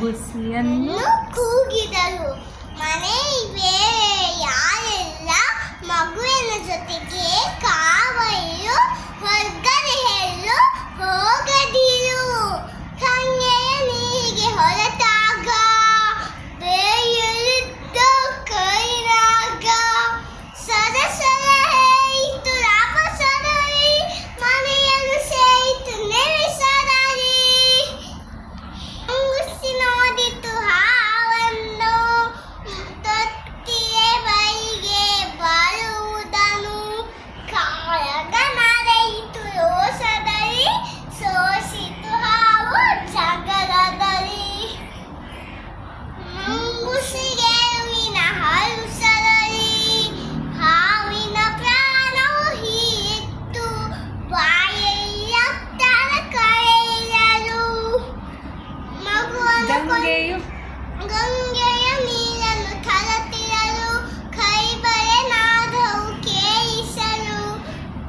ಮಂಗುಸಿಯನ್ನು ಕೂಗಿದರು. ಮನೆಗೆ ಯಾರೆಲ್ಲ ಮಗುವಿನ ಜೊತೆಗೆ ಕಾವಲು ಹೊರಗಡೆ ಎಲ್ಲೂ ಹೋಗದಿರು. ಗಂಗೆಯ ನೀರಿಗೆ ಹೊರಟಾಗ ಬೇಯುಳಿದ ಕೈನಾಗ ಸರಸರ ಹೇಯಿತು ರಾಪಸರಳಿ ಮನೆಯನ್ನು ಸೇಯಿತು ನೆಲೆಸರಳಿ. ಮುಂಗುಸಿ ನೋಡಿತು ಹಾವನ್ನು ತೊಟ್ಟಿಯ ಬೈಗೆ ಬರುವುದನು. ಕಾಳಗ ನಡೆಯಿತು ರೋಷದಲ್ಲಿ ಸೋಸಿತು ಹಾವು ಜಗಳದಲ್ಲಿ. ಮುಂಗುಸಿಗೆ ಗೆಲುವಿನ ಹರುಷದಲ್ಲಿ ಹಾವಿನ ಪ್ರಾಣವು ಹೀರಿತ್ತು. ಬಾಯಲ್ಲಿ ರಕ್ತದ ಕರೆಯಲು ಮಗುವನ್ನು ಗಂಗೆಯ ನೀರನ್ನು ತಲತಿರಲು ಕೈ ಬಳೆ ನಾದವು ಕೇಳಿಸಲು.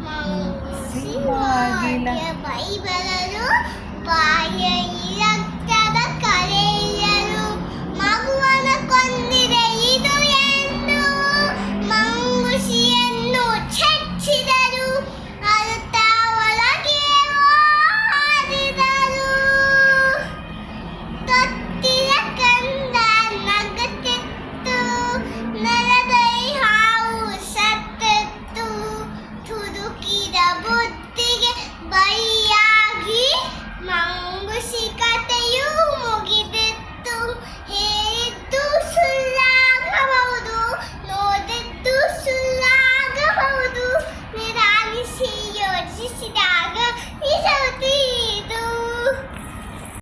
ಮಂಗುಸಿಗೆ ಬೈ ಬರಲು ಬಾಯಲ್ಲಿ ರಕ್ತದ ಕರೆಯಲು ಮಗುವನ್ನು ಕೊಂದಿದೆ ಇದು ಎಂದು ಮಂಗುಸಿಯನ್ನು ಚಚ್ಚಿದರು. ಅಳುತ್ತಾ ಒಳಗೆ ಓಡಿದರು. ತೊಟ್ಟಿಲ ಕಂದ ನಗುತ್ತಿತ್ತು. ನೆಲದಲ್ಲಿ ಹಾವು ಸತ್ತಿತ್ತು. ತುಡುಕಿದ ಬುದ್ಧಿಗೆ ಬಲಿಯಾಗಿ ಮಂಗುಸಿ